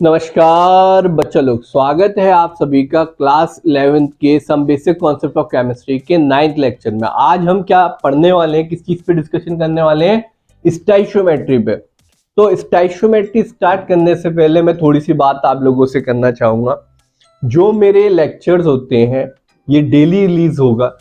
नमस्कार बच्चा लोग, स्वागत है आप सभी का क्लास 11th के some basic concept of chemistry के 9th लेक्चर में। आज हम क्या पढ़ने वाले हैं, किस चीज पे डिस्कशन करने वाले हैं? स्टोइचियोमेट्री पे। तो स्टोइचियोमेट्री स्टार्ट करने से पहले मैं थोड़ी सी बात आप लोगों से करना चाहूंगा। जो मेरे लेक्चर्स होते हैं ये डेली रिलीज होगा,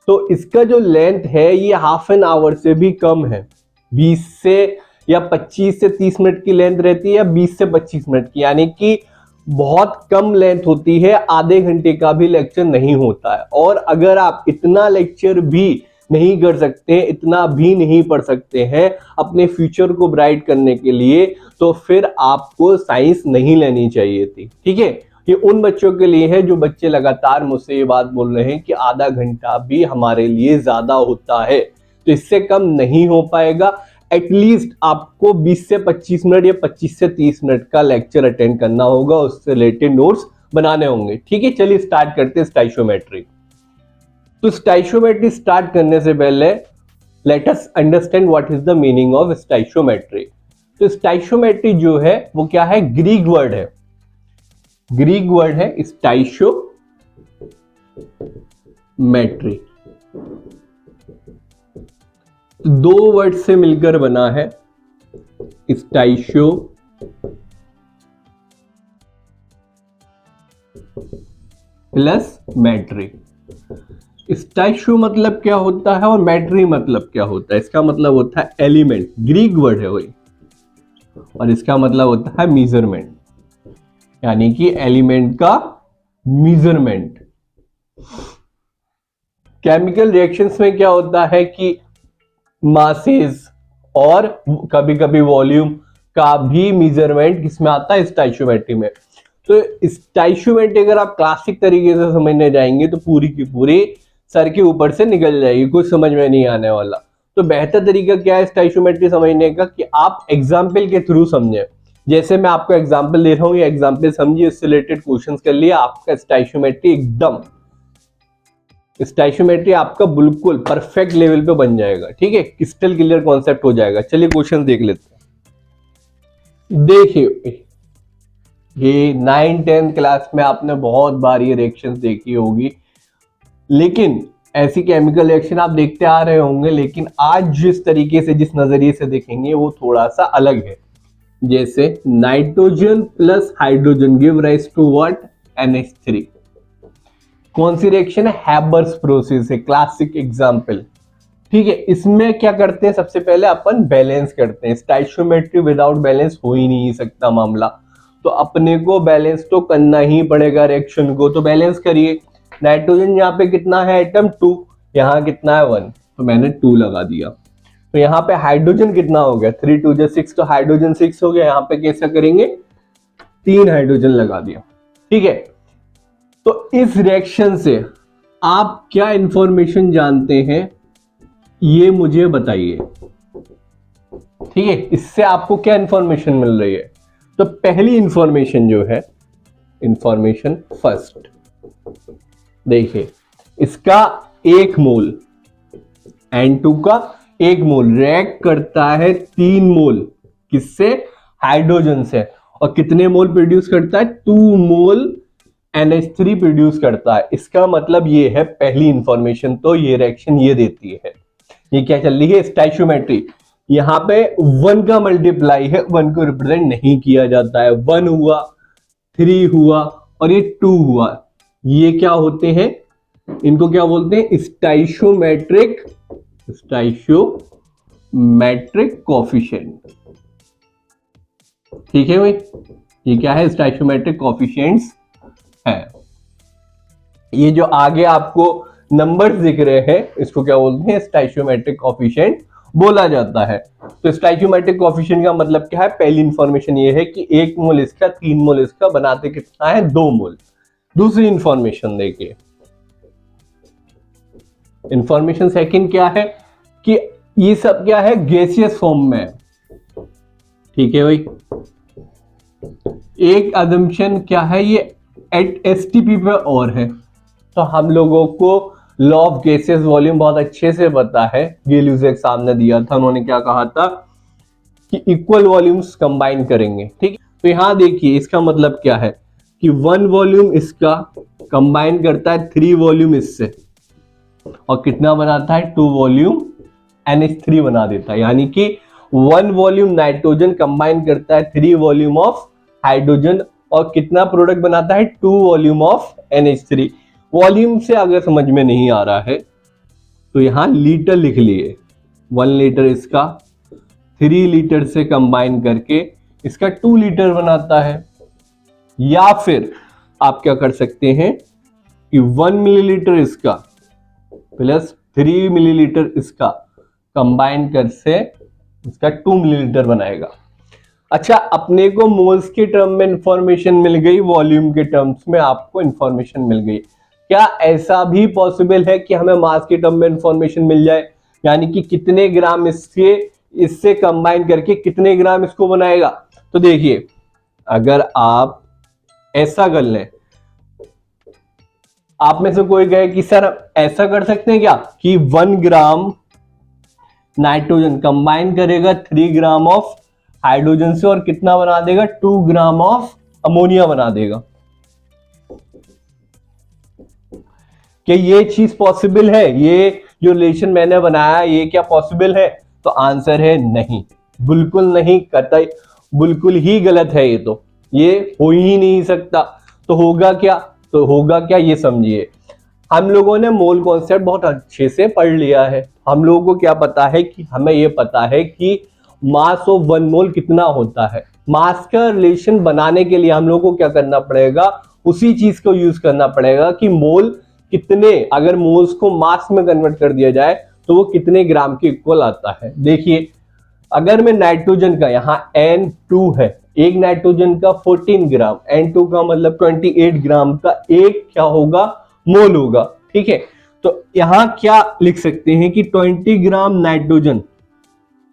तो इसका जो लेंथ है ये हाफ एन आवर से भी कम है। 20 से या 25 से 30 मिनट की लेंथ रहती है, या 20 से 25 मिनट की, यानी कि बहुत कम लेंथ होती है। आधे घंटे का भी लेक्चर नहीं होता है। और अगर आप इतना लेक्चर भी नहीं कर सकते, इतना भी नहीं पढ़ सकते हैं अपने फ्यूचर को ब्राइट करने के लिए, तो फिर आपको साइंस नहीं लेनी चाहिए थी। ठीक है, ये उन बच्चों के लिए है जो बच्चे लगातार मुझसे ये बात बोल रहे हैं कि आधा घंटा भी हमारे लिए ज्यादा होता है, तो इससे कम नहीं हो पाएगा। एटलीस्ट आपको 20 से 25 मिनट या 25 से 30 मिनट का लेक्चर अटेंड करना होगा, उससे रिलेटेड नोट्स बनाने होंगे। ठीक है, चलिए स्टार्ट करते हैं स्टोइचियोमेट्री। तो स्टोइचियोमेट्री स्टार्ट करने से पहले let us understand what is the meaning of stoichiometry. तो स्टोइचियोमेट्री जो है वो क्या है? ग्रीक वर्ड है। ग्रीक वर्ड है स्टोइचियोमेट्री। दो वर्ड से मिलकर बना है स्टोइचियो प्लस मेट्री। स्टोइचियो मतलब क्या होता है और मेट्री मतलब क्या होता है? इसका मतलब होता है एलिमेंट, ग्रीक वर्ड है वही, और इसका मतलब होता है मेजरमेंट, यानी कि एलिमेंट का मेजरमेंट। केमिकल रिएक्शंस में क्या होता है कि मासेस और कभी कभी वॉल्यूम का भी मेजरमेंट किसमें आता है? स्टोइचियोमेट्री में। तो स्टोइचियोमेट्री अगर आप क्लासिक तरीके से समझने जाएंगे तो पूरी की पूरी सर के ऊपर से निकल जाएगी, कुछ समझ में नहीं आने वाला। तो बेहतर तरीका क्या है स्टोइचियोमेट्री समझने का कि आप एग्जाम्पल के थ्रू समझें। जैसे मैं आपको एग्जाम्पल दे रहा हूं, ये एग्जाम्पल समझिए, इससे रिलेटेड क्वेश्चन कर लिए, आपका स्टोइचियोमेट्री एकदम स्टोइचियोमेट्री आपका बिल्कुल परफेक्ट लेवल पे बन जाएगा। ठीक है, क्रिस्टल क्लियर कॉन्सेप्ट हो जाएगा। चलिए क्वेश्चन देख लेते हैं। देखिए, ये 9-10 क्लास में आपने बहुत बार ये रिएक्शंस देखी होगी, लेकिन ऐसी केमिकल रिएक्शन आप देखते आ रहे होंगे, लेकिन आज जिस तरीके से, जिस नजरिए से देखेंगे वो थोड़ा सा अलग है। जैसे nitrogen plus hydrogen give rise to what? NH3। कौन सी रिएक्शन है? हैबर्स प्रोसेस है, क्लासिक एग्जांपल। ठीक है, इसमें क्या करते हैं? सबसे पहले अपन बैलेंस करते हैं। स्टोइचियोमेट्री विदाउट बैलेंस हो ही नहीं सकता मामला, तो अपने को बैलेंस तो करना ही पड़ेगा रिएक्शन को। तो बैलेंस करिए। नाइट्रोजन यहाँ पे कितना है एटम? 2। यहाँ कितना है? 1, तो मैंने 2 लगा दिया। तो यहाँ पे हाइड्रोजन कितना हो गया? 3 2 6, तो हाइड्रोजन 6 हो गया। यहाँ पे कैसा करेंगे? 3 हाइड्रोजन लगा दिया। ठीक है, तो इस रिएक्शन से आप क्या इंफॉर्मेशन जानते हैं ये मुझे बताइए। ठीक है, इससे आपको क्या इंफॉर्मेशन मिल रही है? तो पहली इंफॉर्मेशन जो है, इंफॉर्मेशन फर्स्ट, देखिए इसका 1 मोल, N2 का 1 मोल रिएक्ट करता है 3 मोल किससे? हाइड्रोजन से। और कितने मोल प्रोड्यूस करता है? 2 मोल NH3 प्रोड्यूस करता है। इसका मतलब ये है, पहली इंफॉर्मेशन तो ये रिएक्शन ये देती है। ये क्या चल रही है? स्टोइचियोमेट्री। यहाँ पे 1 का मल्टीप्लाई है, 1 को रिप्रेजेंट नहीं किया जाता है। 1 हुआ, 3 हुआ और ये 2 हुआ। ये क्या होते हैं? इनको क्या बोलते हैं? स्टोइचियोमेट्रिक कोफिशिएंट। ठीक है भाई, ये क्या है? स्टोइचियोमेट्रिक कोफिशिएंट्स है। ये जो आगे आपको नंबर्स दिख रहे हैं, इसको क्या बोलते हैं? स्टोइचियोमेट्रिक कोफिशिएंट बोला जाता है। तो स्टोइचियोमेट्रिक कोफिशिएंट का मतलब क्या है? पहली इंफॉर्मेशन ये है कि 1 मोल इसका, 3 मोल इसका, बनाते कितना है? 2 मोल। दूसरी इंफॉर्मेशन देखिए, इंफॉर्मेशन सेकंड क्या है कि ये सब क्या है? गैसियस फॉर्म में। ठीक है भाई, एक अजम्पशन क्या है? ये एट STP पे और है। तो हम लोगों को लॉ ऑफ गैसेस वॉल्यूम बहुत अच्छे से पता है, गेल्यूज एग्जाम ने दिया था। उन्होंने क्या कहा था कि इक्वल वॉल्यूम्स कंबाइन करेंगे। ठीक, तो यहां देखिए इसका मतलब क्या है कि 1 वॉल्यूम इसका कंबाइन करता है 3 वॉल्यूम इससे, और कितना बनाता है 2 वॉल्यूम NH3 बना देता है। यानी कि 1 वॉल्यूम नाइट्रोजन कंबाइन करता है 3 वॉल्यूम ऑफ हाइड्रोजन, और कितना प्रोडक्ट बनाता है 2 वॉल्यूम ऑफ NH3। वॉल्यूम से अगर समझ में नहीं आ रहा है तो यहां लीटर लिख लिए, 1 लीटर इसका 3 लीटर से कंबाइन करके इसका 2 लीटर बनाता है। या फिर आप क्या कर सकते हैं कि 1 मिलीलीटर इसका प्लस 3 मिलीलीटर इसका कंबाइन कर से इसका 2 मिलीलीटर बनाएगा। अच्छा, अपने को मोल्स के टर्म में इंफॉर्मेशन मिल गई, वॉल्यूम के टर्म्स में आपको इंफॉर्मेशन मिल गई। क्या ऐसा भी पॉसिबल है कि हमें मास के टर्म में इंफॉर्मेशन मिल जाए, यानी कि कितने ग्राम इससे कंबाइन करके कितने ग्राम इसको बनाएगा? तो देखिए, अगर आप ऐसा कर लें, आप में से कोई कहे कि सर ऐसा कर सकते हैं क्या कि 1 ग्राम नाइट्रोजन कंबाइन करेगा 3 ग्राम ऑफ हाइड्रोजन से और कितना बना देगा 2 ग्राम ऑफ अमोनिया बना देगा। क्या ये चीज पॉसिबल है? ये जो रिलेशन मैंने बनाया ये क्या पॉसिबल है? तो आंसर है नहीं, बिल्कुल नहीं, कतई बिल्कुल ही गलत है। ये हो ही नहीं सकता। तो होगा क्या? तो होगा क्या ये समझिए। हम लोगों ने मोल कॉन्सेप्ट बहुत अच्छे से पढ़ लिया है। हम लोगों को क्या पता है कि हमें ये पता है कि मास ऑफ 1 मोल कितना होता है। मास का रिलेशन बनाने के लिए हम लोगों को क्या करना पड़ेगा? उसी चीज को यूज करना पड़ेगा कि मोल कितने, अगर मोल्स को मास में कन्वर्ट कर दिया जाए तो वो कितने ग्राम के इक्वल आता है। देखिए, अगर मैं नाइट्रोजन का यहाँ N2 है, एक नाइट्रोजन का 14 ग्राम, N2 का मतलब 28 ग्राम का एक क्या होगा? मोल होगा। ठीक है, तो यहां क्या लिख सकते हैं कि 20 gram nitrogen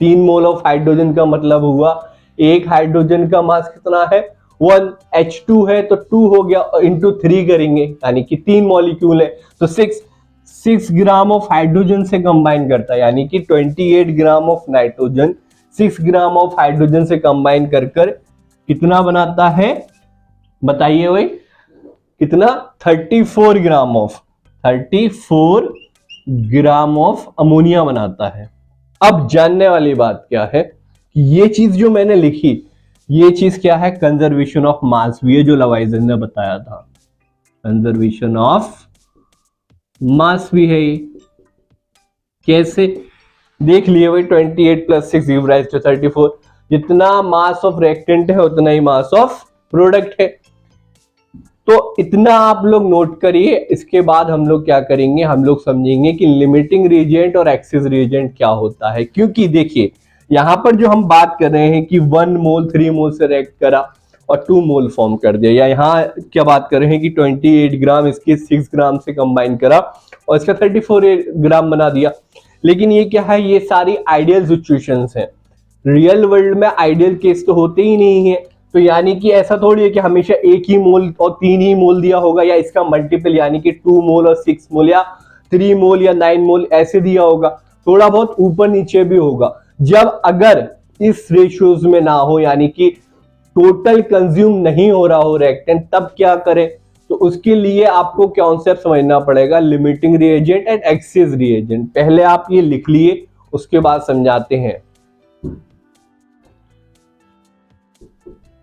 3 mole of hydrogen का मतलब हुआ एक हाइड्रोजन का मास कितना है 1, H2 है तो 2 हो गया, इंटू 3 करेंगे यानी कि 3 मॉलिक्यूल है तो 6 ग्राम ऑफ हाइड्रोजन से कंबाइन करता है, यानी कि 28 gram of nitrogen 6 gram of hydrogen से कंबाइन कर कितना बनाता है बताइए भाई? कितना? 34 ग्राम ऑफ अमोनिया बनाता है। अब जानने वाली बात क्या है कि ये चीज जो मैंने लिखी, ये चीज क्या है? कंजर्वेशन ऑफ मास भी है, जो लवाइजर ने बताया था। कंजर्वेशन ऑफ मास भी है। ये कैसे? देख लिए भाई, 28 + 6 गिव राइज टू 34। जितना मास ऑफ रिएक्टेंट है उतना ही मास ऑफ प्रोडक्ट है। तो इतना आप लोग नोट करिए। इसके बाद हम लोग क्या करेंगे? हम लोग समझेंगे कि लिमिटिंग रिएजेंट और एक्सेस रिएजेंट क्या होता है। क्योंकि देखिए, यहां पर जो हम बात कर रहे हैं कि 1 मोल 3 मोल से रिएक्ट करा और 2 मोल फॉर्म कर दिया, या यहाँ क्या बात कर रहे हैं कि 28 ग्राम इसके 6 ग्राम से कंबाइन करा और इसका 34 ग्राम बना दिया। लेकिन ये क्या है? ये सारी आइडियल सिचुएशंस हैं। रियल वर्ल्ड में आइडियल केस तो होते ही नहीं है। तो यानी कि ऐसा थोड़ी है कि हमेशा एक ही मोल और 3 ही मोल दिया होगा, या इसका मल्टीपल यानी कि 2 मोल और 6 मोल या 3 मोल या 9 मोल ऐसे दिया होगा। थोड़ा बहुत ऊपर नीचे भी होगा। जब अगर इस रेशियोज में ना हो, यानी कि टोटल कंज्यूम नहीं हो रहा हो रिएक्टेंट, तब क्या करें? तो उसके लिए आपको कॉन्सेप्ट समझना पड़ेगा, limiting reagent and access reagent. पहले आप ये लिख लिए, उसके बाद समझाते हैं।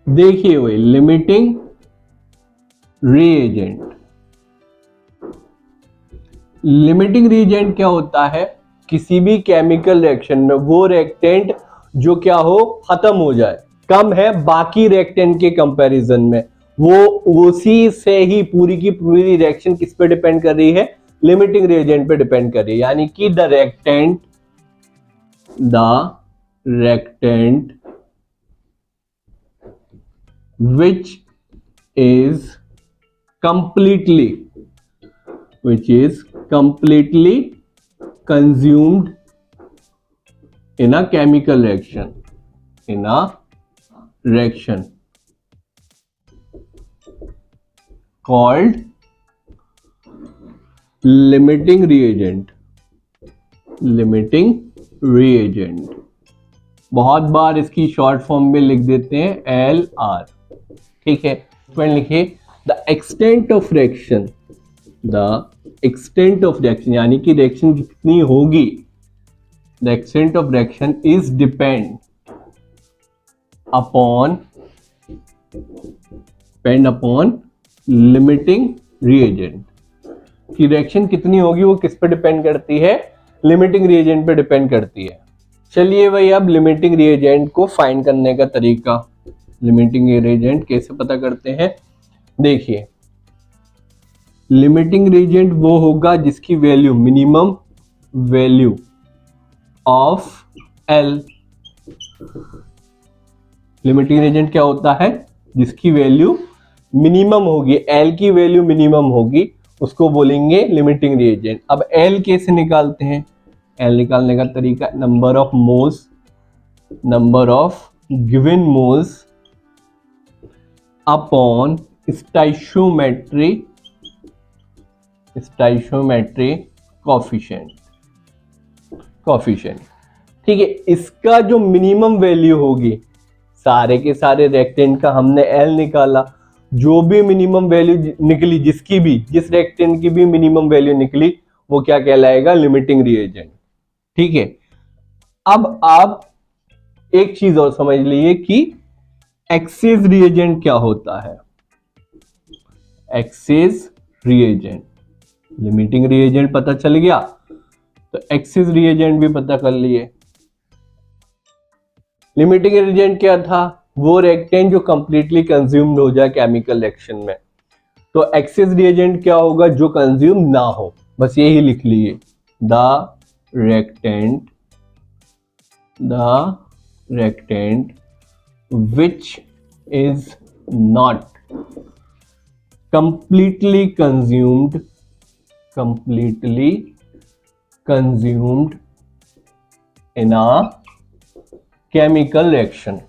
देखिए वही लिमिटिंग रिएजेंट। लिमिटिंग रिएजेंट क्या होता है? किसी भी केमिकल रिएक्शन में वो रिएक्टेंट जो क्या हो, खत्म हो जाए, कम है बाकी रिएक्टेंट के कंपैरिजन में, वो उसी से ही पूरी की पूरी रिएक्शन किस पे डिपेंड कर रही है? लिमिटिंग रिएजेंट पे डिपेंड कर रही है। यानी कि the reactant which is completely consumed in a chemical reaction, called limiting reagent। बहुत बार इसकी शॉर्ट फॉर्म में लिख देते हैं LR। ठीक है, पॉइंट लिखिए the extent of reaction, the extent of reaction यानी कि रिएक्शन कितनी होगी, the extent of reaction is depend upon limiting reagent, कि रिएक्शन कितनी होगी वो किस पे डिपेंड करती है, लिमिटिंग रिएजेंट पे डिपेंड करती है। चलिए भाई अब लिमिटिंग रिएजेंट को फाइंड करने का तरीका, लिमिटिंग रिएजेंट कैसे पता करते हैं, देखिए लिमिटिंग रिएजेंट वो होगा जिसकी value minimum value of L, limiting reagent क्या होता है, जिसकी वैल्यू मिनिमम होगी, एल की वैल्यू मिनिमम होगी, उसको बोलेंगे लिमिटिंग रिएजेंट। अब एल कैसे निकालते हैं, एल निकालने का तरीका number of moles, number of given moles upon stoichiometry coefficient, ठीक है। इसका जो मिनिमम वैल्यू होगी, सारे के सारे रिएक्टेंट का हमने एल निकाला, जो भी मिनिमम वैल्यू निकली, जिस रिएक्टेंट की भी मिनिमम वैल्यू निकली वो क्या कहलाएगा, लिमिटिंग रिएजेंट, ठीक है। अब आप एक चीज और समझ लीजिए कि एक्सेस रिएजेंट क्या होता है, एक्सेस रिएजेंट, लिमिटिंग रिएजेंट पता चल गया तो एक्सेस रिएजेंट भी पता कर लिए। लिमिटिंग रिएजेंट क्या था, वो रिएक्टेंट जो कंप्लीटली कंज्यूम्ड हो जाए केमिकल रिएक्शन में, तो एक्सेस रिएजेंट क्या होगा, जो कंज्यूम ना हो, बस यही लिख लिए, the reactant which is not completely consumed in a chemical reaction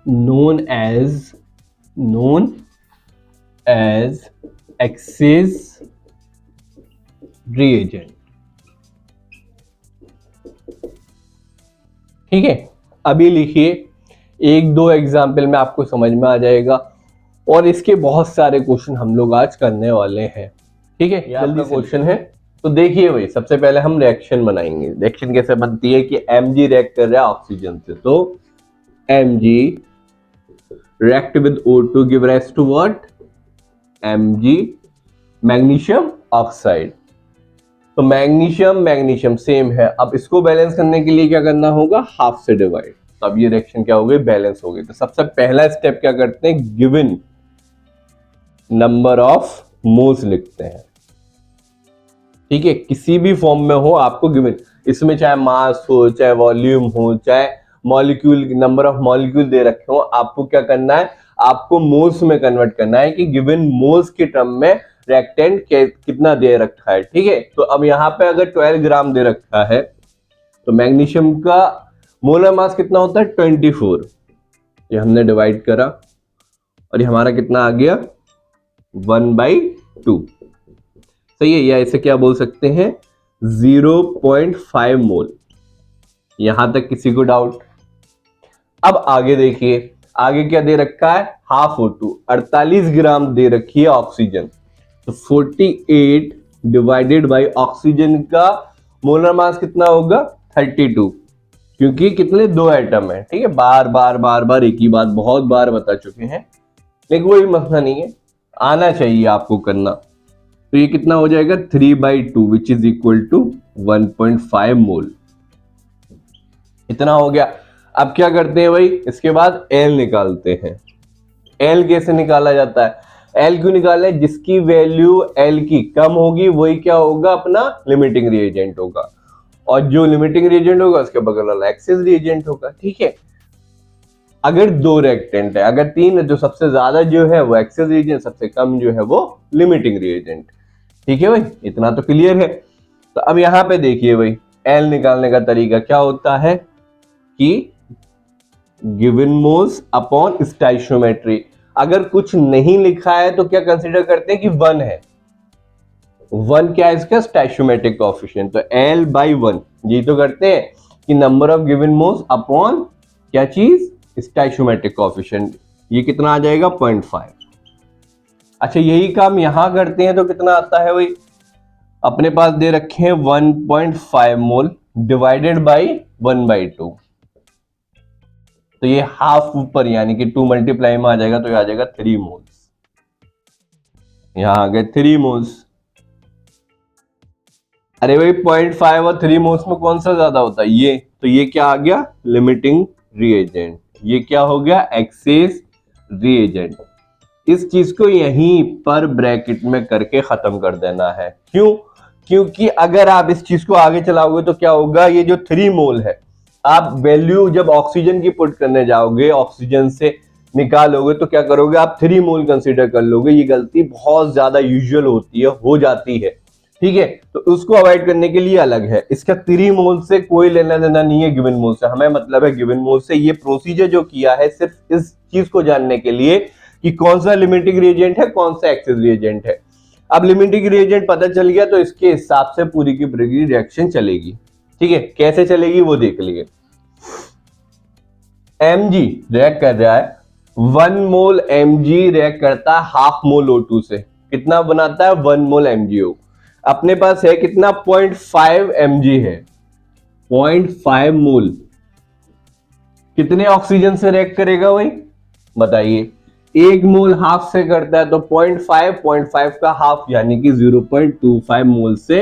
known as excess reagent, ठीक है। अभी लिखिए एक दो एग्जाम्पल में आपको समझ में आ जाएगा, और इसके बहुत सारे क्वेश्चन हम लोग आज करने वाले हैं, ठीक है। जल्दी क्वेश्चन है तो देखिए भाई, सबसे पहले हम रिएक्शन बनाएंगे। रिएक्शन कैसे बनती है कि Mg रिएक्ट कर रहा है ऑक्सीजन से, तो Mg react with O2 give rise to what, Mg magnesium oxide, तो मैग्नीशियम सेम है। अब इसको बैलेंस करने के लिए क्या करना होगा, हाफ से डिवाइड, तो अब ये रिएक्शन क्या हो गई, बैलेंस हो गई। तो सबसे पहला स्टेप क्या करते हैं, गिवन नंबर ऑफ मोल्स लिखते हैं, ठीक है। किसी भी फॉर्म में हो आपको गिवन, इसमें चाहे मास हो, चाहे वॉल्यूम हो, चाहे मॉलिक्यूल, नंबर ऑफ मॉलिक्यूल दे रखे हो, आपको क्या करना है, आपको मोल्स में कन्वर्ट करना है कि गिवन मोल्स के टर्म में रिएक्टेंट कितना दे रखा है, ठीक है। तो अब यहाँ पे अगर 12 ग्राम दे रखा है तो मैग्नीशियम का मोलर मास कितना होता है, 24, ये हमने डिवाइड करा और ये हमारा कितना आ गया, 1/2, सही है। या इसे क्या बोल सकते हैं, 0.5 मोल। यहां तक किसी को डाउट? अब आगे देखिए, आगे क्या दे रखा है, हाफ O2, 48 ग्राम दे रखी है ऑक्सीजन, तो 48 डिवाइडेड बाय ऑक्सीजन का मोलर मास कितना होगा, 32, क्योंकि कितने, 2 एटम है, ठीक है। बार बार एक ही बात बहुत बार बता चुके हैं, लेकिन कोई मसला नहीं है, आना चाहिए आपको करना। तो ये कितना हो जाएगा, 3/2 विच इज इक्वल टू 1.5 मोल, इतना हो गया। अब क्या करते हैं भाई, इसके बाद एल निकालते हैं। एल कैसे निकाला जाता है, एल क्यों निकालना है, जिसकी वैल्यू एल की कम होगी वही क्या होगा, अपना लिमिटिंग रिएजेंट होगा, और जो लिमिटिंग रिएजेंट होगा उसके बगल वाला एक्सेस रिएजेंट होगा, ठीक है। अगर 2 रिएक्टेंट है, अगर 3 है, जो सबसे ज्यादा जो है वो एक्सेस रिएजेंट, सबसे कम जो है वो लिमिटिंग रिएजेंट, ठीक है भाई, इतना तो क्लियर है। तो अब यहां पे देखिए भाई, एल निकालने का तरीका क्या होता है कि गिवन मोल्स अपॉन स्टोइचियोमेट्री। अगर कुछ नहीं लिखा है तो क्या कंसीडर करते हैं कि 1 है, 1 क्या है इसका, स्टोइचियोमेट्रिक कोएफिशिएंट, तो L/1, यही तो करते हैं कि number of given moles upon क्या चीज? स्टोइचियोमेट्रिक कोएफिशिएंट। ये कितना आ जाएगा? 0.5। अच्छा, यही काम यहां करते हैं तो कितना आता है? वही अपने पास दे रखे हैं 1.5 मोल डिवाइडेड बाई 1/2, तो ये हाफ ऊपर यानी कि 2 मल्टीप्लाई में आ जाएगा, तो ये आ जाएगा 3 मोल्स। यहां आ गए 3 मोल्स। अरे भाई 0.5 और 3 मोल्स में कौन सा ज्यादा होता है? ये, तो ये क्या आ गया? Limiting reagent. ये क्या हो गया? Access reagent. इस चीज को यहीं पर ब्रैकेट में करके खत्म कर देना है। क्यों? क्योंकि अगर आप इस चीज को आगे चलाओगे तो क्या होगा? ये जो 3 मोल है, आप वैल्यू जब ऑक्सीजन की पुट करने जाओगे, ऑक्सीजन से निकालोगे तो क्या करोगे? आप 3 मोल कंसीडर कर लोगे। ये गलती बहुत ज्यादा यूजुअल होती है, हो जाती है, ठीक है? तो उसको अवॉइड करने के लिए अलग है। इसका 3 मोल से कोई लेना देना नहीं है गिवन मोल से, हमें मतलब है गिवन मोल से। ये प्रोसीजर जो किया है सिर्फ इस चीज को जानने के लिए कि कौन सा लिमिटिंग रिएजेंट है, कौन सा एक्सेस रिएजेंट है। अब लिमिटिंग रिएजेंट पता चल गया तो इसके हिसाब से पूरी की पूरी रिएक्शन चलेगी, ठीक है? कैसे चलेगी वो देख लिए। Mg रिएक्ट कर रहा है, 1 मोल Mg रिएक्ट करता है हाफ मोल O2 से, कितना बनाता है? 1 मोल MgO। अपने पास है कितना? 0.5 Mg है, 0.5 मोल कितने ऑक्सीजन से रिएक्ट करेगा भाई? बताइए। 1 मोल हाफ से करता है तो 0.5 का हाफ यानी कि 0.25 मोल से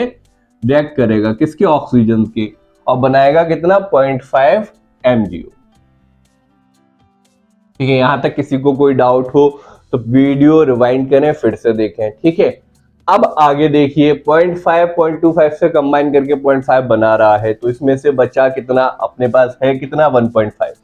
रिएक्ट करेगा, किसके? ऑक्सीजन के, और बनाएगा कितना? 0.5 MgO। ठीक है? यहां तक किसी को कोई डाउट हो तो वीडियो रिवाइंड करें, फिर से देखें, ठीक है? अब आगे देखिए, 0.5 0.25 से कंबाइन करके 0.5 बना रहा है, तो इसमें से बचा कितना? अपने पास है कितना? 1.5।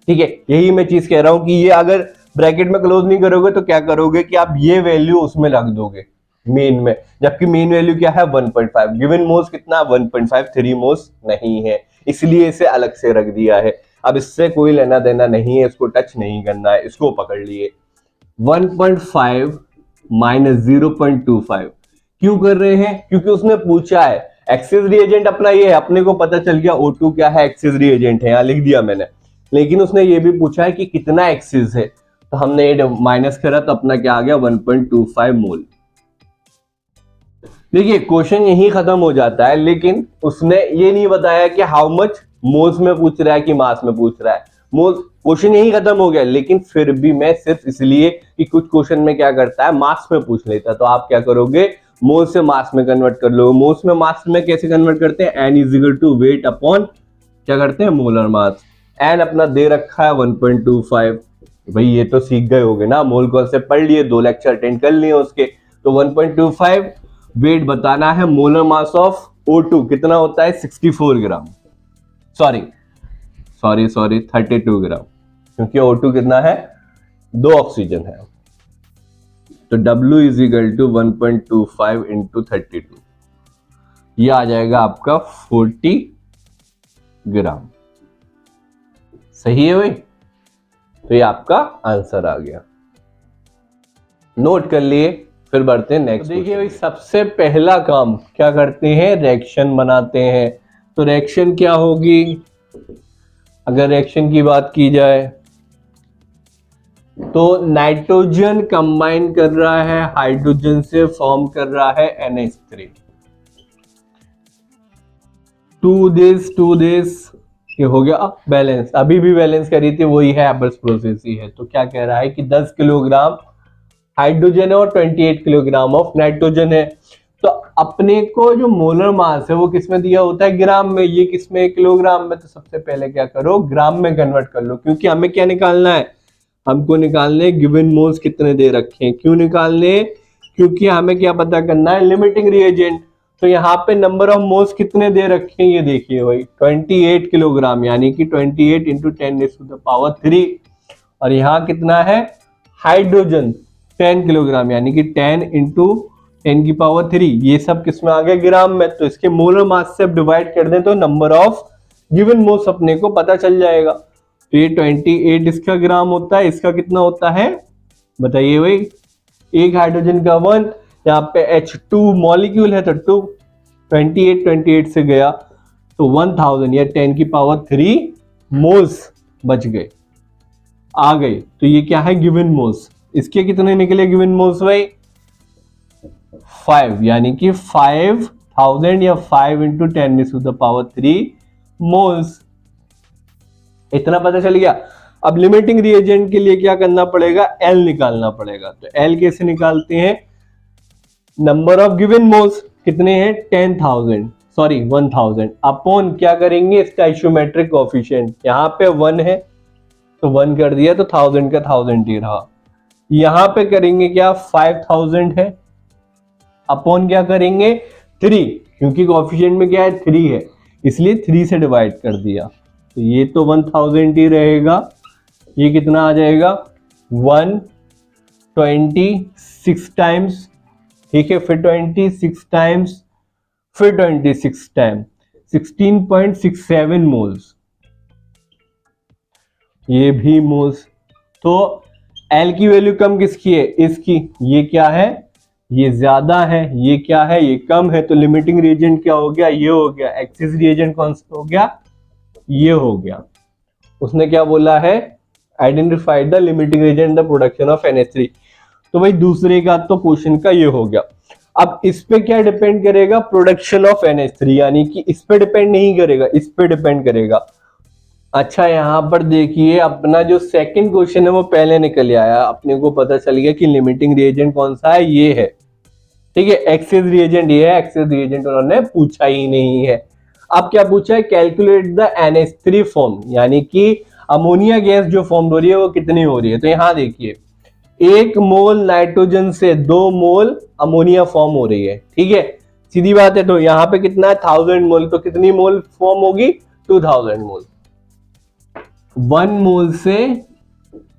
ठीक है? यही मैं चीज कह रहा हूं कि ये अगर ब्रैकेट में क्लोज नहीं करोगे तो क्या करोगे कि आप ये वैल्यू उसमें रख दोगे मेन में, जबकि मेन वैल्यू क्या है? 1.5। गिवन मोल्स कितना? 1.5, 3 मोल्स नहीं है, इसलिए इसे अलग से रख दिया है। अब इससे कोई लेना देना नहीं है, इसको टच नहीं करना है, इसको पकड़ लिए। 1.5 माइनस 0.25 क्यों कर रहे हैं? क्योंकि उसने पूछा है। एक्सेस रिएजेंट अपना ये है, अपने को पता चल गया O2 क्या है, एक्सेस रिएजेंट है, यहां लिख दिया मैंने। लेकिन उसने ये भी पूछा है कि कितना एक्सेस है, तो हमने ये माइनस करा तो अपना क्या आ गया? 1.25 मोल। देखिए क्वेश्चन यही खत्म हो जाता है, लेकिन उसने ये नहीं बताया कि हाउ मच मोल्स में पूछ रहा है कि मास में पूछ रहा है। मोल क्वेश्चन यही खत्म हो गया, लेकिन फिर भी मैं सिर्फ इसलिए कि कुछ क्वेश्चन में क्या करता है, मास में पूछ लेता, तो आप क्या करोगे? मोल से मास में कन्वर्ट कर लो। मोल्स में मास में कैसे कन्वर्ट करते हैं? n is to weight upon क्या करते हैं? Molar mass. n अपना दे रखा है 1.25। भाई ये तो सीख गए होगे ना, मोल कॉन्सेप्ट पढ़ लिए, 2 लेक्चर अटेंड कर लिए उसके। तो 1.25 वेट बताना है। मोलर मास ऑफ O2 कितना होता है? 64 ग्राम। सॉरी 32 ग्राम, क्योंकि O2 कितना है? 2 ऑक्सीजन है। तो W is equal to 1.25 into 32, यह आ जाएगा आपका 40 ग्राम। सही है भाई? तो ये आपका आंसर आ गया, नोट कर लिए। फिर बढ़ते हैं नेक्स्ट। देखिए भाई, सबसे पहला काम क्या करते हैं? रिएक्शन बनाते हैं। तो रिएक्शन क्या होगी? अगर रिएक्शन की बात की जाए तो नाइट्रोजन कंबाइन कर रहा है हाइड्रोजन से, फॉर्म कर रहा है NH3। टू दिस ये हो गया बैलेंस। अभी भी बैलेंस करी थी, वही है एबर्स प्रोसेस ही है। तो क्या कह रहा है कि 10 किलोग्राम हाइड्रोजन है और 28 किलोग्राम ऑफ नाइट्रोजन है। तो अपने को जो मोलर मास है वो किसमें दिया होता है? ग्राम में। ये किसमें? किलोग्राम में। तो सबसे पहले क्या करो? ग्राम में कन्वर्ट कर लो, क्योंकि हमें क्या निकालना है? हमको निकालने गिवन मोल्स कितने दे रखे हैं। क्यों निकालने? क्योंकि हमें क्या पता करना है? Limiting reagent. तो यहाँ पे नंबर ऑफ मोल्स कितने दे रखे हैं? ये देखिए भाई 28 किलोग्राम, यानी कि 28 इंटू 10⁻³ और यहाँ कितना है? हाइड्रोजन 10 किलोग्राम, यानी कि 10 इंटू 10⁻³। ये सब किसमें आ गया? ग्राम में। तो इसके मोलर मास से डिवाइड कर दें तो नंबर ऑफ गिवन मोल्स अपने को पता चल जाएगा। तो ये 28 इसका ग्राम होता है, इसका कितना होता है बताइए भाई? एक हाइड्रोजन का 1, यहाँ पे H2 मॉलिक्यूल है तो 2, 28 से गया तो 1000 या 10⁻³ मोल्स बच गए, आ गए। तो ये क्या है, गिवन मोल्स। इसके कितने निकले गिवन मोल्स भाई, 5, यानी कि 5000 या 5 × 10⁻³ मोल्स। इतना पता चल गया। अब लिमिटिंग रिएजेंट के लिए क्या करना पड़ेगा, एल निकालना पड़ेगा। तो एल कैसे निकालते हैं, नंबर ऑफ गिवन मोल्स कितने हैं 1000 अपॉन क्या करेंगे इसका आइसोमेट्रिक कोएफिशिएंट, यहाँ पे 1 है तो 1 कर दिया तो 1000 का 1000 ही रहा। यहां पे करेंगे क्या, 5000 है अपॉन क्या करेंगे 3, क्योंकि कोएफिशिएंट में क्या है 3 है, इसलिए 3 से डिवाइड कर दिया। तो ये तो 1000 ही रहेगा। ये कितना आ जाएगा 126 टाइम्स, ठीक है, फिर 26 टाइम्स, फिर 26 टाइम 16.67 मोल्स, ये भी मोल्स। तो एल की वैल्यू कम किसकी है, इसकी। ये क्या है, ये ज्यादा है, ये क्या है, ये कम है। तो लिमिटिंग रिएजेंट क्या हो गया, ये हो गया। एक्सिस रिएजेंट कौन सा हो गया, ये हो गया। उसने क्या बोला है, identified the limiting reagent the production of NH3। तो भाई दूसरे का तो क्वेश्चन का ये हो गया। अब इस पे क्या डिपेंड करेगा, प्रोडक्शन ऑफ NH3, यानी कि इस पे डिपेंड नहीं करेगा, इस पे डिपेंड करेगा। अच्छा यहां पर देखिए अपना जो सेकंड क्वेश्चन है वो पहले निकल आया, अपने को पता चल गया कि लिमिटिंग रिएजेंट कौन सा है, ये है, ठीक है। एक्सिस रिएजेंट ये है, एक्सिस रिएजेंट उन्होंने पूछा ही नहीं है। अब क्या पूछा है, कैलकुलेट द NH3 फॉर्म, यानी कि अमोनिया गैस जो फॉर्म हो रही है वो कितनी हो रही है। तो यहां देखिए 1 मोल नाइट्रोजन से 2 मोल अमोनिया फॉर्म हो रही है, ठीक है, सीधी बात है। तो यहाँ पे कितना है 1000 मोल, तो कितनी मोल फॉर्म होगी 2000 मोल। 1 मोल से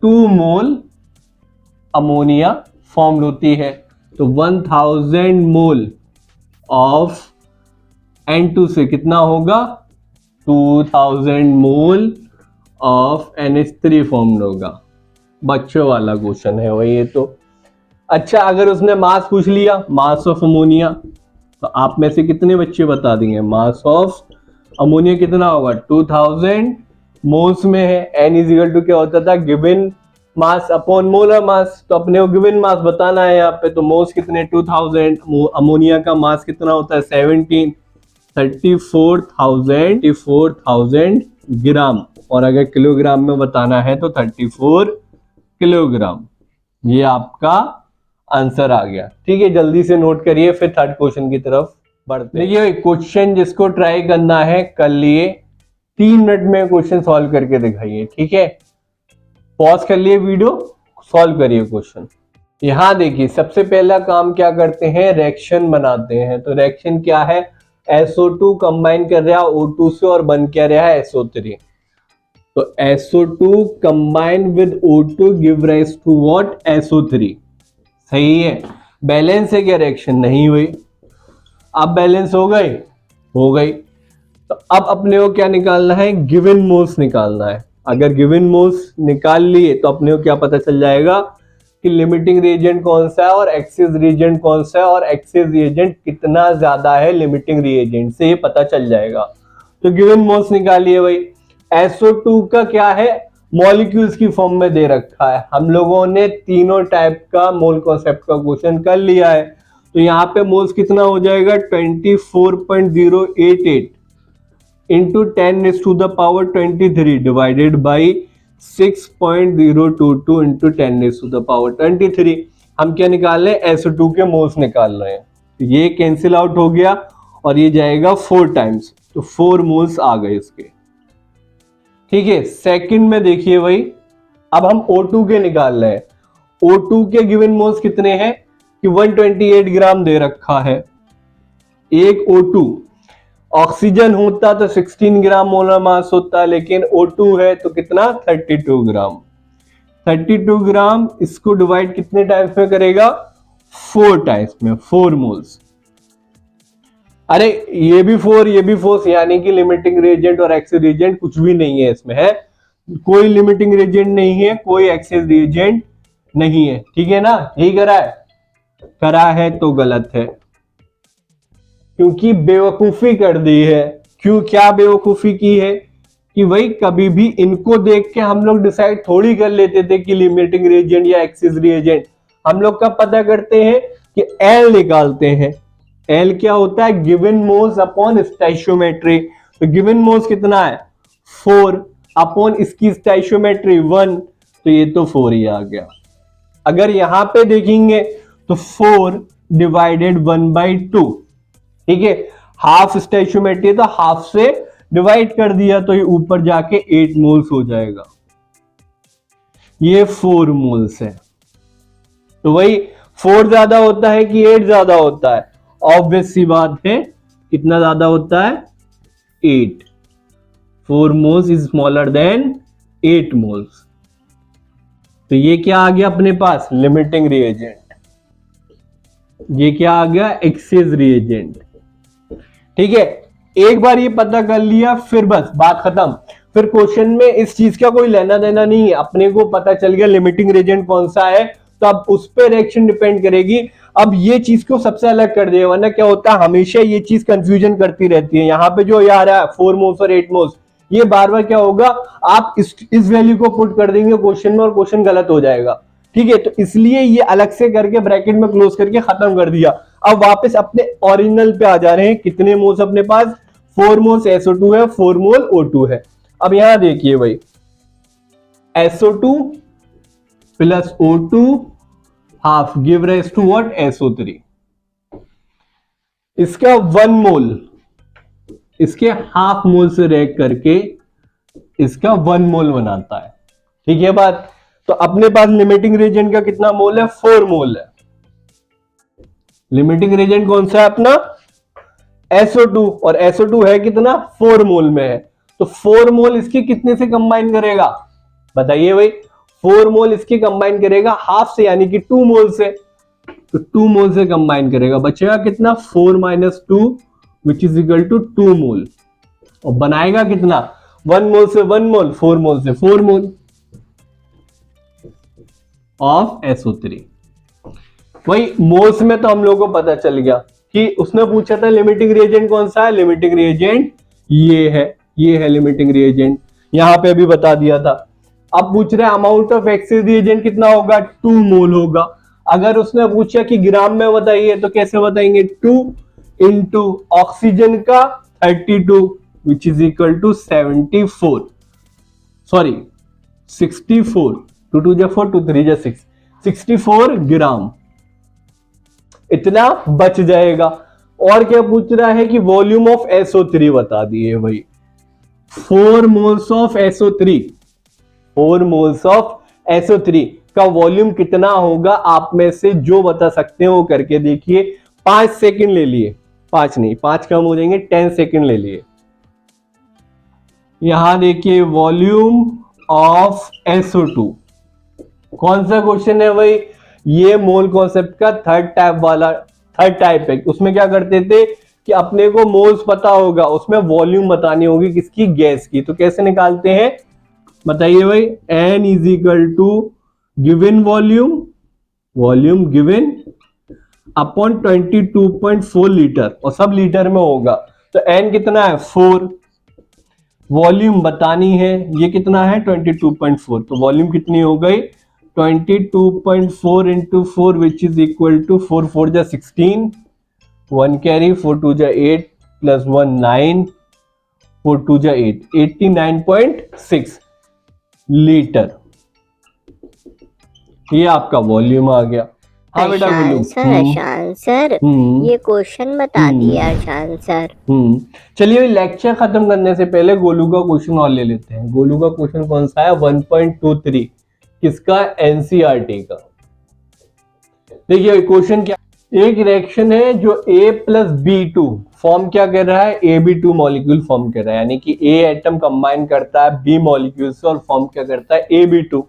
2 मोल अमोनिया फॉर्म होती है, तो 1000 मोल ऑफ N2 से कितना होगा 2000 मोल ऑफ NH3 फॉर्म होगा। बच्चों वाला क्वेश्चन है वही, ये तो। अच्छा अगर उसने मास पूछ लिया, मास ऑफ अमोनिया, तो आप में से कितने बच्चे बता देंगे मास ऑफ अमोनिया कितना होगा, 2000 मोल्स में है। N इजिकल टू क्या होता था, given mass upon molar mass. तो अपने को गिवन मास बताना है यहाँ पे, तो मोल्स कितने 2000, अमोनिया का मास कितना होता है 17, 34,000 ग्राम, और अगर किलोग्राम में बताना है तो 34 किलोग्राम। ये आपका आंसर आ गया, ठीक है। जल्दी से नोट करिए, फिर थर्ड क्वेश्चन की तरफ बढ़ते हैं। देखिए क्वेश्चन जिसको ट्राई करना है कर लिए, 3 मिनट में क्वेश्चन सॉल्व करके दिखाइए, ठीक है। पॉज कर लिए वीडियो, सॉल्व करिए क्वेश्चन। यहां देखिए सबसे पहला काम क्या करते हैं, रिएक्शन बनाते हैं। तो रिएक्शन क्या है, SO2 कंबाइन कर रहा है O2 से और बन क्या रहा है SO3। तो SO2 combine with O2 give rise to what, SO3। सही है, बैलेंस है क्या रिएक्शन, नहीं हुई। अब बैलेंस हो गई, हो गई। तो अब अपने को क्या निकालना है, गिवन मोल्स निकालना है। अगर गिवन मोल्स निकाल लिए तो अपने को क्या पता चल जाएगा कि लिमिटिंग रिएजेंट कौन सा है और एक्सिस रिएजेंट कौन सा है, और एक्सिस रिएजेंट कितना ज्यादा है लिमिटिंग रिएजेंट से, ये पता चल जाएगा। तो गिवन मोल्स निकालिए भाई। SO2 का क्या है, मॉलिक्यूल्स की फॉर्म में दे रखा है। हम लोगों ने तीनों टाइप का मोल कॉन्सेप्ट का क्वेश्चन कर लिया है। तो यहाँ पे मोल्स कितना हो जाएगा 24.088 इंटू 10⁻23 डिवाइडेड बाई 6.022 इंटू 10⁻23। हम क्या निकाल रहे हैं, SO2 के मोल्स निकाल रहे हैं। तो ये कैंसिल आउट हो गया और ये जाएगा 4 टाइम्स, तो 4 मोल्स आ गए इसके, ठीक है। सेकंड में देखिए भाई, अब हम O2 के निकाल रहे हैं। O2 के गिवन मोल्स कितने हैं कि 128 ग्राम दे रखा है एक O2। ऑक्सीजन होता तो 16 ग्राम मोलर मास होता, लेकिन O2 है तो कितना 32 ग्राम। 32 ग्राम इसको डिवाइड कितने टाइम्स में करेगा, 4 टाइम्स में, 4 मोल्स। अरे ये भी 4 ये भी 4, यानी कि लिमिटिंग रिएजेंट और एक्सिस रिएजेंट कुछ भी नहीं है इसमें, है कोई लिमिटिंग रिएजेंट नहीं है, कोई एक्सिस रिएजेंट नहीं है, ठीक है ना। यही करा है तो गलत है, क्योंकि बेवकूफी कर दी है। क्यों, क्या बेवकूफी की है कि वही कभी भी इनको देख के हम लोग डिसाइड थोड़ी कर लेते थे कि लिमिटिंग रिएजेंट या एक्सिस रिएजेंट। हम लोग कब पता करते हैं कि एल निकालते हैं। एल क्या होता है? Given moles upon stoichiometry. तो गिवन मोल्स कितना है? 4 अपॉन इसकी स्टोइचियोमेट्री 1, तो ये तो 4 ही आ गया। अगर यहां पे देखेंगे तो 4 डिवाइडेड 1/2, ठीक है, हाफ स्टोइचियोमेट्री तो हाफ से डिवाइड कर दिया तो ये ऊपर जाके 8 मोल्स हो जाएगा। ये 4 मोल्स है। तो वही 4 ज्यादा होता है कि 8 ज्यादा होता है? ऑब्वियस सी बात है, कितना ज्यादा होता है? 8। 4 moles is smaller than 8 moles. तो ये क्या आ गया अपने पास? Limiting reagent. ये क्या आ गया? Axis reagent. ठीक है, एक बार ये पता कर लिया फिर बस बात खत्म। फिर क्वेश्चन में इस चीज का कोई लेना देना नहीं है। अपने को पता चल गया लिमिटिंग रिएजेंट कौन सा है, तो अब उस पर रिएक्शन डिपेंड करेगी। अब ये चीज को सबसे अलग कर दिया, वरना क्या होता है हमेशा ये चीज कंफ्यूजन करती रहती है। यहाँ पे जो ये आ रहा है 4 मोल्स और 8 मोल्स, ये बार बार क्या होगा, आप इस वैल्यू को पुट कर देंगे क्वेश्चन में और क्वेश्चन गलत हो जाएगा। ठीक है, तो इसलिए ये अलग से करके ब्रैकेट में क्लोज करके खत्म कर दिया। अब वापस अपने ओरिजिनल पे आ जा रहे हैं। कितने मोल्स अपने पास? 4 मोल्स SO2 है, 4 मोल O2 है। अब यहां देखिए भाई, SO2 plus O2 half give rise to what? SO3। इसका 1 मोल इसके हाफ मोल से रैक करके इसका 1 मोल बनाता है। ठीक है बात? तो अपने पास लिमिटिंग रिएजेंट का कितना मोल है? 4 मोल है। लिमिटिंग रिएजेंट कौन सा है अपना? SO2, और SO2 है कितना? 4 मोल में है। तो 4 मोल इसके कितने से कंबाइन करेगा? बताइए भाई। 4 मोल इसके कंबाइन करेगा हाफ से, यानी कि 2 मोल से। तो 2 मोल से कंबाइन करेगा, बचेगा कितना? 4 minus 2 which is equal to 2 mole. और बनाएगा कितना? 1 मोल से 1 मोल, 4 मोल से 4 मोल ऑफ SO3। वही मोल्स में तो हम लोगों को पता चल गया कि उसने पूछा था लिमिटिंग रिएजेंट कौन सा है। लिमिटिंग रिएजेंट ये है लिमिटिंग रिएजेंट। यहां पे अभी बता दिया था। अब पूछ रहे अमाउंट ऑफ एक्सिस रिएजेंट कितना होगा? 2 मोल होगा। अगर उसने पूछा कि ग्राम में बताइए तो कैसे बताएंगे? 2 इंटू ऑक्सीजन का 32 which is equal to 74, sorry 64, 2 2 जा 4, 2 3 जा 6, 64 ग्राम इतना बच जाएगा। और क्या पूछ रहा है कि वॉल्यूम ऑफ SO3 बता दिए भाई। 4 moles of SO3, 4 moles of SO3 का वॉल्यूम कितना होगा? आप में से जो बता सकते हैं वो करके देखिए। 5 सेकंड ले लिए, 5 नहीं, 5 कम हो जाएंगे, 10 सेकंड ले लिए। यहां देखिए वॉल्यूम ऑफ SO2। कौन सा क्वेश्चन है भाई? ये मोल कॉन्सेप्ट का थर्ड टाइप है। उसमें क्या करते थे कि अपने को मोल्स पता होगा, उसमें वॉल्यूम बतानी होगी किसकी? गैस की। तो कैसे निकालते हैं बताइए भाई? N is equal to given volume given upon 22.4 litre, और सब लीटर में होगा। तो N कितना है? 4। वॉल्यूम बतानी है, ये कितना है? 22.4। तो वॉल्यूम कितनी हो गई? 22.4 into 4 which is equal to 4 4 जा 16, 1 कैरी, 4 2 जा 8 प्लस 1 9, 4 2 जा 8, 89.6 लीटर। ये आपका वॉल्यूम आ गया। हाँ बेटा बोलो। अशान सर ये क्वेश्चन बता दिया अशान सर। चलिए लेक्चर खत्म करने से पहले गोलू का क्वेश्चन और ले लेते हैं। गोलू का क्वेश्चन कौन सा है? 1.23 किसका? NCERT का। देखिए क्वेश्चन क्या, एक रिएक्शन है जो A प्लस B2 फॉर्म क्या कर रहा है? AB2 मॉलिक्यूल फॉर्म कर रहा है, यानी कि A एटम कंबाइन करता है B मॉलिक्यूल से और फॉर्म क्या करता है? AB2।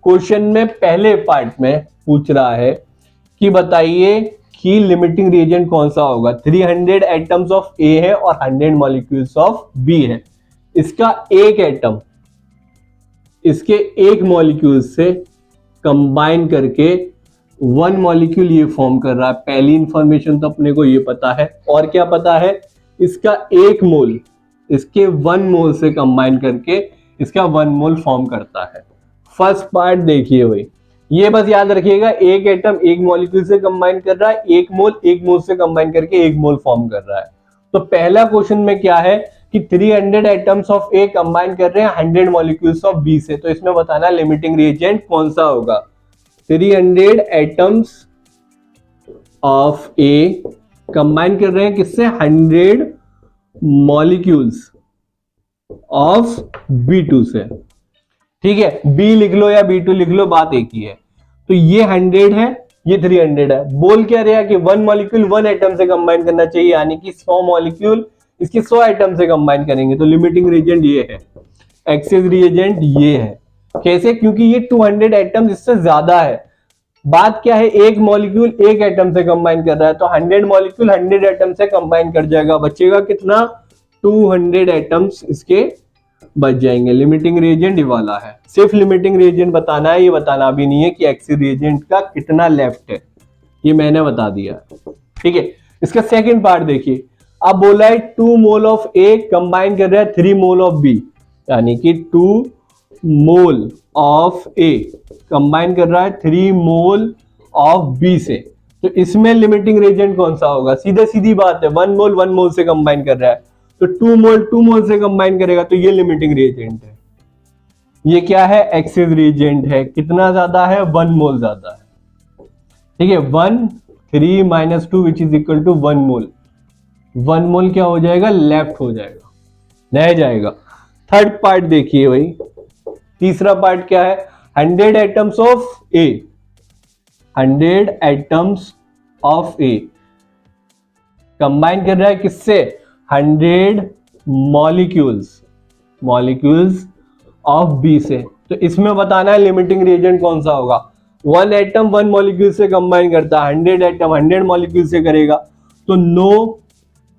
क्वेश्चन में पहले पार्ट में पूछ रहा है कि बताइए कि लिमिटिंग रिएजेंट कौन सा होगा? 300 एटम्स ऑफ A है और 100 मॉलिक्यूल्स ऑफ B है। इसका एक एटम इसके एक मॉलिक्यूल से कंबाइन करके 1 मॉलिक्यूल ये फॉर्म कर रहा है। पहली इंफॉर्मेशन तो अपने को ये पता है। और क्या पता है? इसका 1 मोल इसके 1 मोल से कंबाइन करके इसका 1 मोल फॉर्म करता है। फर्स्ट पार्ट देखिए भाई, ये बस याद रखिएगा, एक एटम एक मॉलिक्यूल से कंबाइन कर रहा है, एक मोल से कंबाइन करके 1 मोल फॉर्म कर रहा है। तो पहला क्वेश्चन में क्या है कि 300 एटम्स ऑफ ए कंबाइन कर रहे हैं 100 मॉलिक्यूल्स ऑफ बी से। तो इसमें बताना लिमिटिंग रिएजेंट कौन सा होगा। 300 एटम्स ऑफ ए कंबाइन कर रहे हैं किससे, 100 मॉलिक्यूल्स ऑफ B2 से। ठीक है, B लिख लो या B2 लिख लो, बात एक ही है। तो ये 100 है, ये 300 है। बोल क्या रहा है कि 1 मॉलिक्यूल 1 एटम से कंबाइन करना चाहिए, यानी कि 100 मॉलिक्यूल इसके 100 एटम से कंबाइन करेंगे। तो लिमिटिंग रिएजेंट ये है, एक्सेस रिएजेंट ये है। कैसे, क्योंकि ये 200 एटम इससे ज्यादा है। बात क्या है, एक मॉलिक्यूल एक एटम से कंबाइन कर रहा है, तो 100 मॉलिक्यूल 100 एटम से कंबाइन कर जाएगा, बचेगा कितना, 200 एटम्स इसके बच जाएंगे। लिमिटिंग रिएजेंट ये वाला है। सिर्फ लिमिटिंग रिएजेंट बताना है, ये बताना भी नहीं है कि एक्सिस रिएजेंट का कितना लेफ्ट है, ये मैंने बता दिया। ठीक है, इसका सेकंड पार्ट देखिए। अब बोला है 2 मोल ऑफ ए कंबाइन कर रहा है 3 मोल ऑफ बी, यानी कि 2 मोल ऑफ ए कंबाइन कर रहा है 3 मोल ऑफ बी से। तो इसमें लिमिटिंग रिएजेंट कौन सा होगा, सीधा सीधी बात है, 1 मोल से कंबाइन कर रहा है, तो 2 मोल से कंबाइन करेगा, तो ये लिमिटिंग रिएजेंट है। ये क्या है, एक्सेस रिएजेंट है। कितना ज्यादा है, 1 मोल ज्यादा है। ठीक है, 1 3 - 2 विच इज इक्वल टू 1 मोल। 1 मोल क्या हो जाएगा, लेफ्ट हो जाएगा, रह जाएगा। थर्ड पार्ट देखिए भाई, तीसरा पार्ट क्या है, 100 atoms of A, 100 atoms of A combine कर रहा है किससे, 100 मॉलिक्यूल्स ऑफ बी से। तो इसमें बताना है लिमिटिंग रिएजेंट कौन सा होगा। 1 एटम 1 मॉलिक्यूल से कंबाइन करता है, 100 एटम 100 मॉलिक्यूल से करेगा, तो नो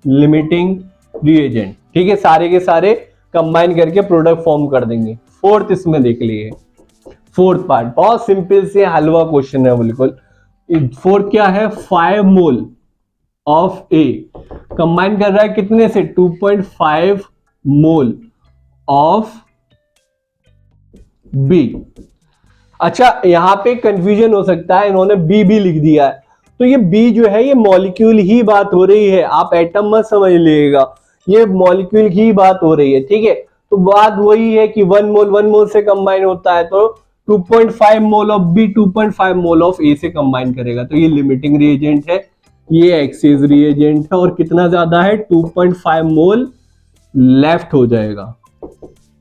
लिमिटिंग रिएजेंट। ठीक है, सारे के सारे कंबाइन करके प्रोडक्ट फॉर्म कर देंगे। फोर्थ इसमें देख लिए, फोर्थ पार्ट बहुत सिंपल से हलवा क्वेश्चन है बिल्कुल। फोर्थ क्या है, 5 मोल ऑफ ए कंबाइन कर रहा है कितने से, 2.5 मोल ऑफ बी। अच्छा, यहां पे कंफ्यूजन हो सकता है, इन्होंने बी भी लिख दिया है, तो ये बी जो है ये मॉलिक्यूल ही बात हो रही है, आप एटम मत समझ लीजिएगा, ये मॉलिक्यूल की बात हो रही है। ठीक है, तो बात वही है कि 1 मोल से कंबाइन होता है, तो 2.5 mole of B 2.5 mole of A से कंबाइन करेगा, तो ये लिमिटिंग रिएजेंट है, ये एक्सेस रिएजेंट है, और कितना ज्यादा है, 2.5 मोल लेफ्ट हो जाएगा।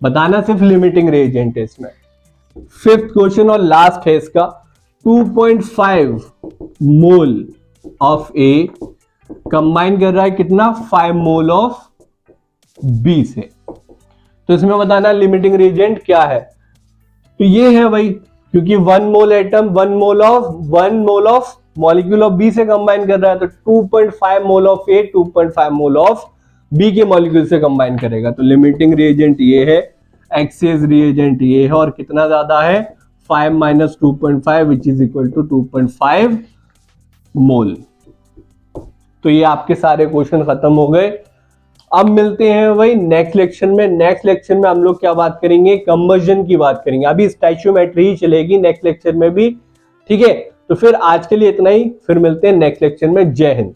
बताना सिर्फ लिमिटिंग रिएजेंट है इसमें। फिफ्थ क्वेश्चन और लास्ट है इसका, 2.5 मोल ऑफ ए कंबाइन कर रहा है कितना, 5 मोल ऑफ बी से। तो इसमें बताना लिमिटिंग रिएजेंट क्या है। तो ये है भाई, क्योंकि 1 mole atom 1 mole of molecule of B से कंबाइन कर रहा है, तो 2.5 mole of A 2.5 mole of B के मॉलिक्यूल से कंबाइन करेगा। तो लिमिटिंग रिएजेंट ये है, एक्सेस रिएजेंट ये है, और कितना ज्यादा है, 5 - 2.5 विच इज इक्वल टू 2.5 मोल। तो ये आपके सारे क्वेश्चन खत्म हो गए। अब मिलते हैं वही नेक्स्ट लेक्चर में। नेक्स्ट लेक्चर में हम लोग क्या बात करेंगे, कंबशन की बात करेंगे। अभी स्टैच्यूमेट्री ही चलेगी नेक्स्ट लेक्चर में भी। ठीक है, तो फिर आज के लिए इतना ही, फिर मिलते हैं नेक्स्ट लेक्चर में। जय हिंद।